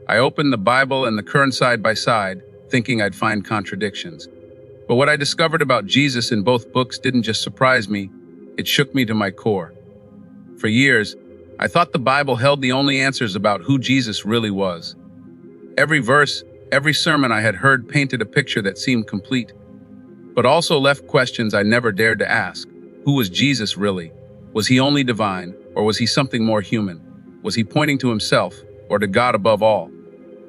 I opened the Bible and the Qur'an side by side, thinking I'd find contradictions. But what I discovered about Jesus in both books didn't just surprise me, it shook me to my core. For years, I thought the Bible held the only answers about who Jesus really was. Every verse, every sermon I had heard painted a picture that seemed complete, but also left questions I never dared to ask. Who was Jesus really? Was he only divine, or was he something more human? Was he pointing to himself, or to God above all?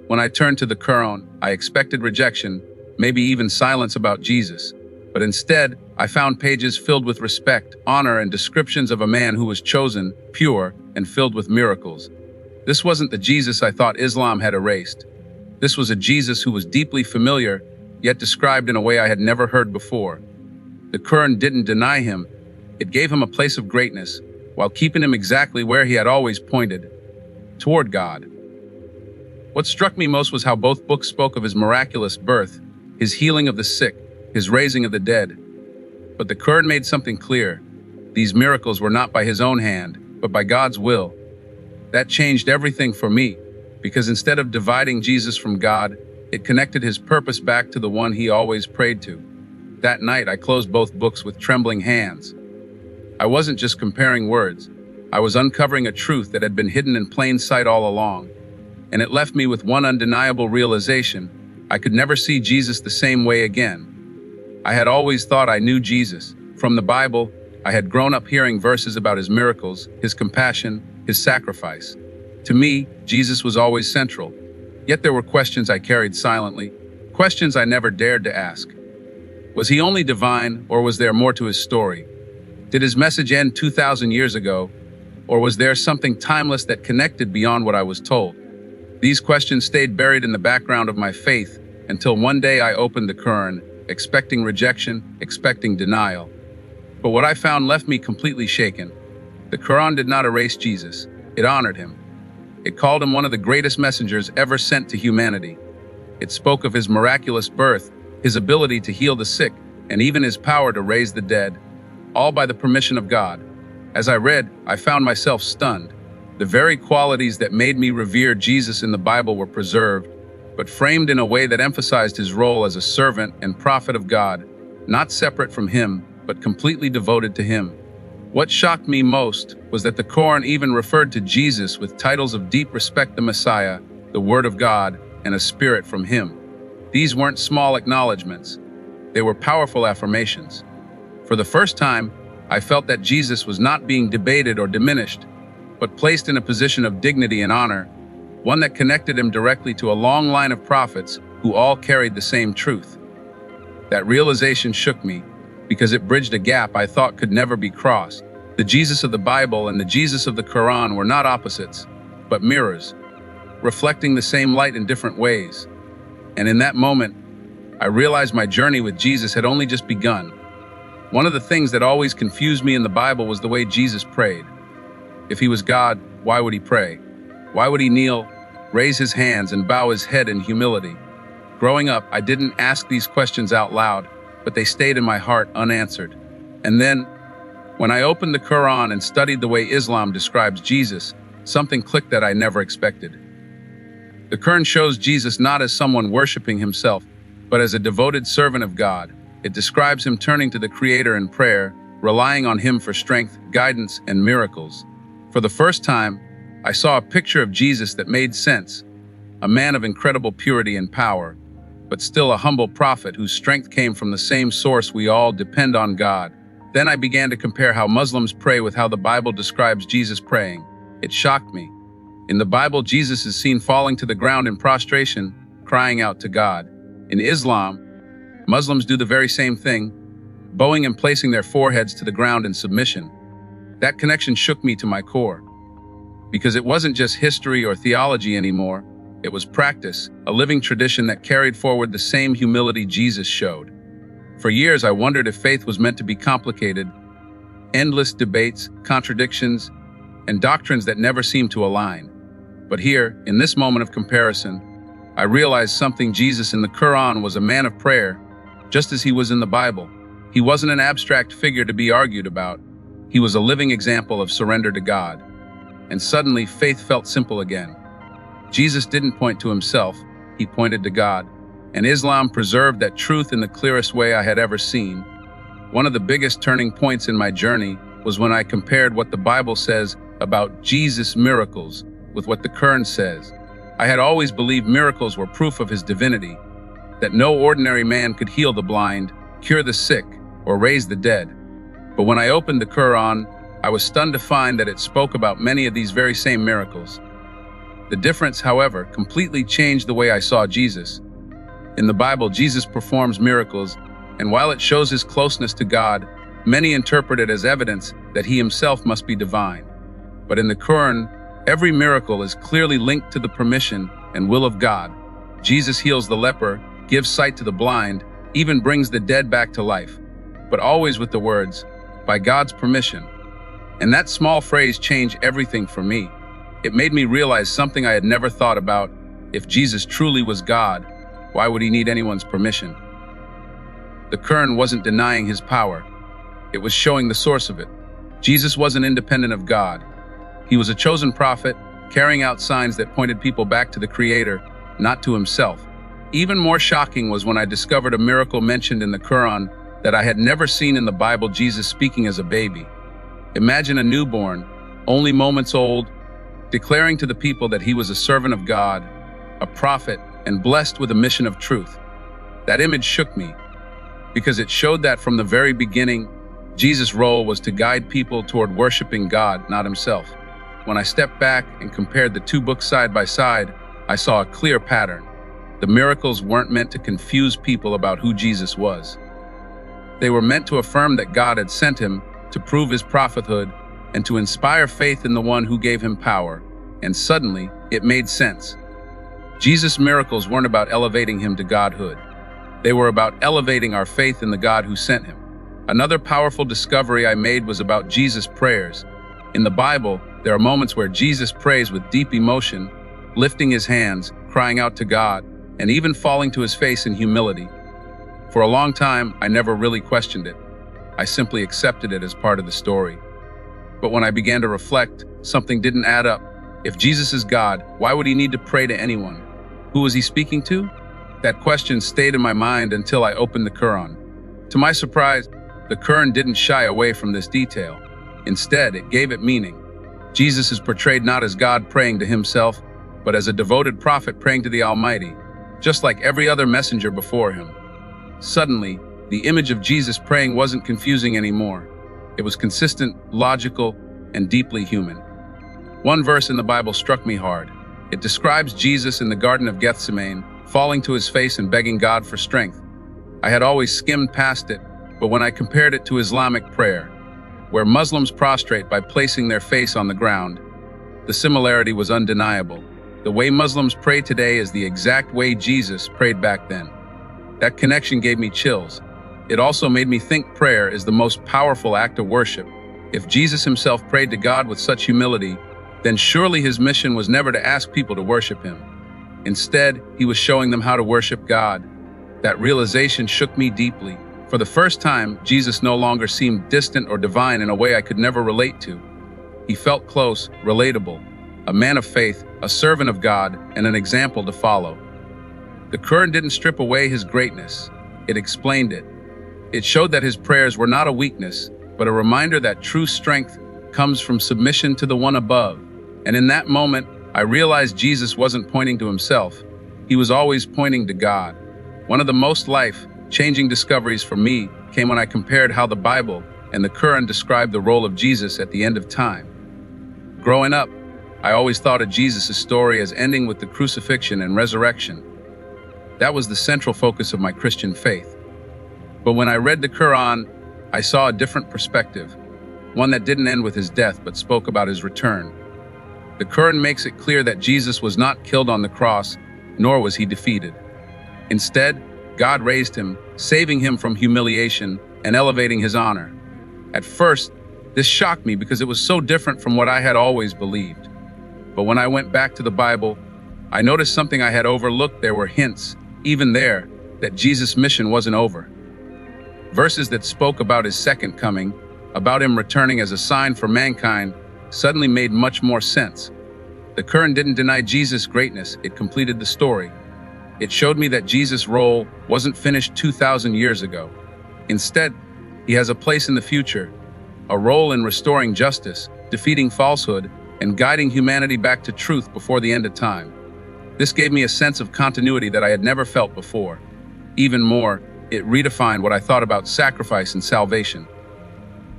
When I turned to the Qur'an, I expected rejection, maybe even silence about Jesus. But instead, I found pages filled with respect, honor, and descriptions of a man who was chosen, pure, and filled with miracles. This wasn't the Jesus I thought Islam had erased. This was a Jesus who was deeply familiar, yet described in a way I had never heard before. The Qur'an didn't deny him, it gave him a place of greatness, while keeping him exactly where he had always pointed, toward God. What struck me most was how both books spoke of his miraculous birth, his healing of the sick, his raising of the dead. But the Qur'an made something clear. These miracles were not by his own hand, but by God's will. That changed everything for me, because instead of dividing Jesus from God, it connected his purpose back to the one he always prayed to. That night, I closed both books with trembling hands. I wasn't just comparing words. I was uncovering a truth that had been hidden in plain sight all along. And it left me with one undeniable realization: I could never see Jesus the same way again. I had always thought I knew Jesus. From the Bible, I had grown up hearing verses about his miracles, his compassion, his sacrifice. To me, Jesus was always central. Yet there were questions I carried silently, questions I never dared to ask. Was he only divine, or was there more to his story? Did his message end 2,000 years ago, or was there something timeless that connected beyond what I was told? These questions stayed buried in the background of my faith until one day I opened the Qur'an, expecting rejection, expecting denial. But what I found left me completely shaken. The Qur'an did not erase Jesus, it honored him. It called him one of the greatest messengers ever sent to humanity. It spoke of his miraculous birth, his ability to heal the sick, and even his power to raise the dead, all by the permission of God. As I read, I found myself stunned. The very qualities that made me revere Jesus in the Bible were preserved, but framed in a way that emphasized his role as a servant and prophet of God, not separate from him, but completely devoted to him. What shocked me most was that the Qur'an even referred to Jesus with titles of deep respect: the Messiah, the Word of God, and a Spirit from him. These weren't small acknowledgments. They were powerful affirmations. For the first time, I felt that Jesus was not being debated or diminished, but placed in a position of dignity and honor, one that connected him directly to a long line of prophets who all carried the same truth. That realization shook me, because it bridged a gap I thought could never be crossed. The Jesus of the Bible and the Jesus of the Qur'an were not opposites, but mirrors, reflecting the same light in different ways. And in that moment, I realized my journey with Jesus had only just begun. One of the things that always confused me in the Bible was the way Jesus prayed. If he was God, why would he pray? Why would he kneel, raise his hands, and bow his head in humility? Growing up, I didn't ask these questions out loud, but they stayed in my heart unanswered. And then, when I opened the Qur'an and studied the way Islam describes Jesus, something clicked that I never expected. The Qur'an shows Jesus not as someone worshiping himself, but as a devoted servant of God. It describes him turning to the Creator in prayer, relying on him for strength, guidance, and miracles. For the first time, I saw a picture of Jesus that made sense, a man of incredible purity and power, but still a humble prophet whose strength came from the same source we all depend on: God. Then I began to compare how Muslims pray with how the Bible describes Jesus praying. It shocked me. In the Bible, Jesus is seen falling to the ground in prostration, crying out to God. In Islam, Muslims do the very same thing, bowing and placing their foreheads to the ground in submission. That connection shook me to my core, because it wasn't just history or theology anymore. It was practice, a living tradition that carried forward the same humility Jesus showed. For years, I wondered if faith was meant to be complicated, endless debates, contradictions, and doctrines that never seemed to align. But here, in this moment of comparison, I realized something: Jesus in the Qur'an was a man of prayer, just as he was in the Bible. He wasn't an abstract figure to be argued about. He was a living example of surrender to God. And suddenly, faith felt simple again. Jesus didn't point to himself, he pointed to God. And Islam preserved that truth in the clearest way I had ever seen. One of the biggest turning points in my journey was when I compared what the Bible says about Jesus' miracles with what the Qur'an says. I had always believed miracles were proof of his divinity, that no ordinary man could heal the blind, cure the sick, or raise the dead. But when I opened the Qur'an, I was stunned to find that it spoke about many of these very same miracles. The difference, however, completely changed the way I saw Jesus. In the Bible, Jesus performs miracles, and while it shows his closeness to God, many interpret it as evidence that he himself must be divine. But in the Qur'an, every miracle is clearly linked to the permission and will of God. Jesus heals the leper, gives sight to the blind, even brings the dead back to life, but always with the words, "by God's permission." And that small phrase changed everything for me. It made me realize something I had never thought about. If Jesus truly was God, why would he need anyone's permission? The Qur'an wasn't denying his power. It was showing the source of it. Jesus wasn't independent of God. He was a chosen prophet, carrying out signs that pointed people back to the Creator, not to himself. Even more shocking was when I discovered a miracle mentioned in the Qur'an that I had never seen in the Bible: Jesus speaking as a baby. Imagine a newborn, only moments old, declaring to the people that he was a servant of God, a prophet, and blessed with a mission of truth. That image shook me, because it showed that from the very beginning, Jesus' role was to guide people toward worshiping God, not himself. When I stepped back and compared the two books side by side, I saw a clear pattern. The miracles weren't meant to confuse people about who Jesus was. They were meant to affirm that God had sent him to prove his prophethood and to inspire faith in the one who gave him power. And suddenly, it made sense. Jesus' miracles weren't about elevating him to godhood. They were about elevating our faith in the God who sent him. Another powerful discovery I made was about Jesus' prayers. In the Bible, there are moments where Jesus prays with deep emotion, lifting his hands, crying out to God, and even falling to his face in humility. For a long time, I never really questioned it. I simply accepted it as part of the story. But when I began to reflect, something didn't add up. If Jesus is God, why would he need to pray to anyone? Who was he speaking to? That question stayed in my mind until I opened the Qur'an. To my surprise, the Qur'an didn't shy away from this detail. Instead, it gave it meaning. Jesus is portrayed not as God praying to himself, but as a devoted prophet praying to the Almighty, just like every other messenger before him. Suddenly, the image of Jesus praying wasn't confusing anymore. It was consistent, logical, and deeply human. One verse in the Bible struck me hard. It describes Jesus in the Garden of Gethsemane, falling to his face and begging God for strength. I had always skimmed past it, but when I compared it to Islamic prayer, where Muslims prostrate by placing their face on the ground, the similarity was undeniable. The way Muslims pray today is the exact way Jesus prayed back then. That connection gave me chills. It also made me think prayer is the most powerful act of worship. If Jesus himself prayed to God with such humility, then surely his mission was never to ask people to worship him. Instead, he was showing them how to worship God. That realization shook me deeply. For the first time, Jesus no longer seemed distant or divine in a way I could never relate to. He felt close, relatable, a man of faith, a servant of God, and an example to follow. The Qur'an didn't strip away his greatness. It explained it. It showed that his prayers were not a weakness, but a reminder that true strength comes from submission to the one above. And in that moment, I realized Jesus wasn't pointing to himself. He was always pointing to God. One of the most life-changing discoveries for me came when I compared how the Bible and the Qur'an described the role of Jesus at the end of time. Growing up, I always thought of Jesus' story as ending with the crucifixion and resurrection. That was the central focus of my Christian faith. But when I read the Qur'an, I saw a different perspective, one that didn't end with his death but spoke about his return. The Qur'an makes it clear that Jesus was not killed on the cross, nor was he defeated. Instead, God raised him, saving him from humiliation and elevating his honor. At first, this shocked me because it was so different from what I had always believed. But when I went back to the Bible, I noticed something I had overlooked. There were hints, even there, that Jesus' mission wasn't over. Verses that spoke about his second coming, about him returning as a sign for mankind, suddenly made much more sense. The The Qur'an didn't deny Jesus' greatness, it completed the story. It showed me that Jesus' role wasn't finished 2,000 years ago. Instead, he has a place in the future, a role in restoring justice, defeating falsehood, and guiding humanity back to truth before the end of time. This gave me a sense of continuity that I had never felt before. Even more, it redefined what I thought about sacrifice and salvation.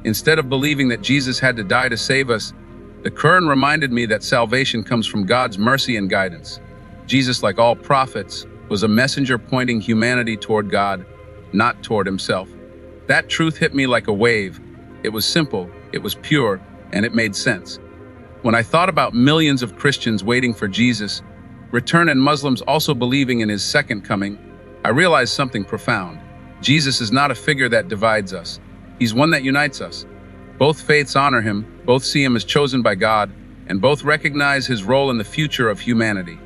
Instead of believing that Jesus had to die to save us, the Qur'an reminded me that salvation comes from God's mercy and guidance. Jesus, like all prophets, was a messenger pointing humanity toward God, not toward himself. That truth hit me like a wave. It was simple, it was pure, and it made sense. When I thought about millions of Christians waiting for Jesus' return and Muslims also believing in his second coming, I realized something profound. Jesus is not a figure that divides us. He's one that unites us. Both faiths honor him, both see him as chosen by God, and both recognize his role in the future of humanity.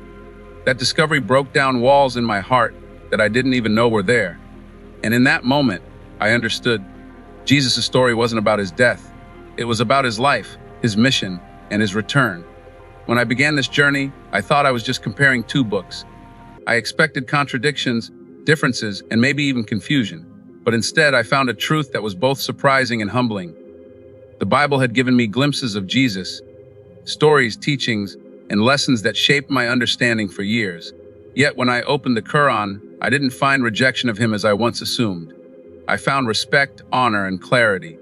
That discovery broke down walls in my heart that I didn't even know were there. And in that moment, I understood Jesus' story wasn't about his death. It was about his life, his mission, and his return. When I began this journey, I thought I was just comparing two books. I expected contradictions, differences, and maybe even confusion. But instead, I found a truth that was both surprising and humbling. The Bible had given me glimpses of Jesus, stories, teachings, and lessons that shaped my understanding for years. Yet when I opened the Qur'an, I didn't find rejection of him as I once assumed. I found respect, honor, and clarity.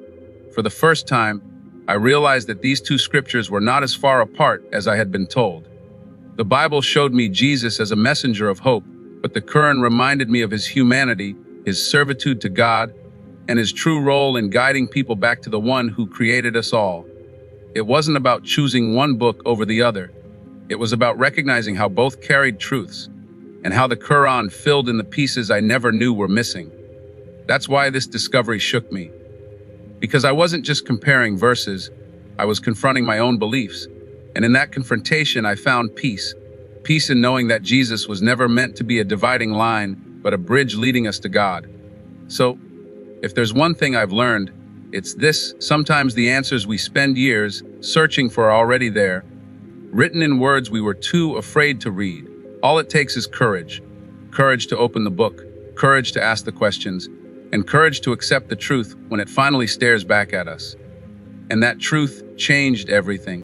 For the first time, I realized that these two scriptures were not as far apart as I had been told. The Bible showed me Jesus as a messenger of hope, but the Qur'an reminded me of his humanity, his servitude to God, and his true role in guiding people back to the one who created us all. It wasn't about choosing one book over the other. It was about recognizing how both carried truths, and how the Qur'an filled in the pieces I never knew were missing. That's why this discovery shook me. Because I wasn't just comparing verses, I was confronting my own beliefs. And in that confrontation, I found peace. Peace in knowing that Jesus was never meant to be a dividing line, but a bridge leading us to God. So, if there's one thing I've learned, it's this: sometimes the answers we spend years searching for are already there, written in words we were too afraid to read. All it takes is courage. Courage to open the book, courage to ask the questions, and courage to accept the truth when it finally stares back at us. And that truth changed everything.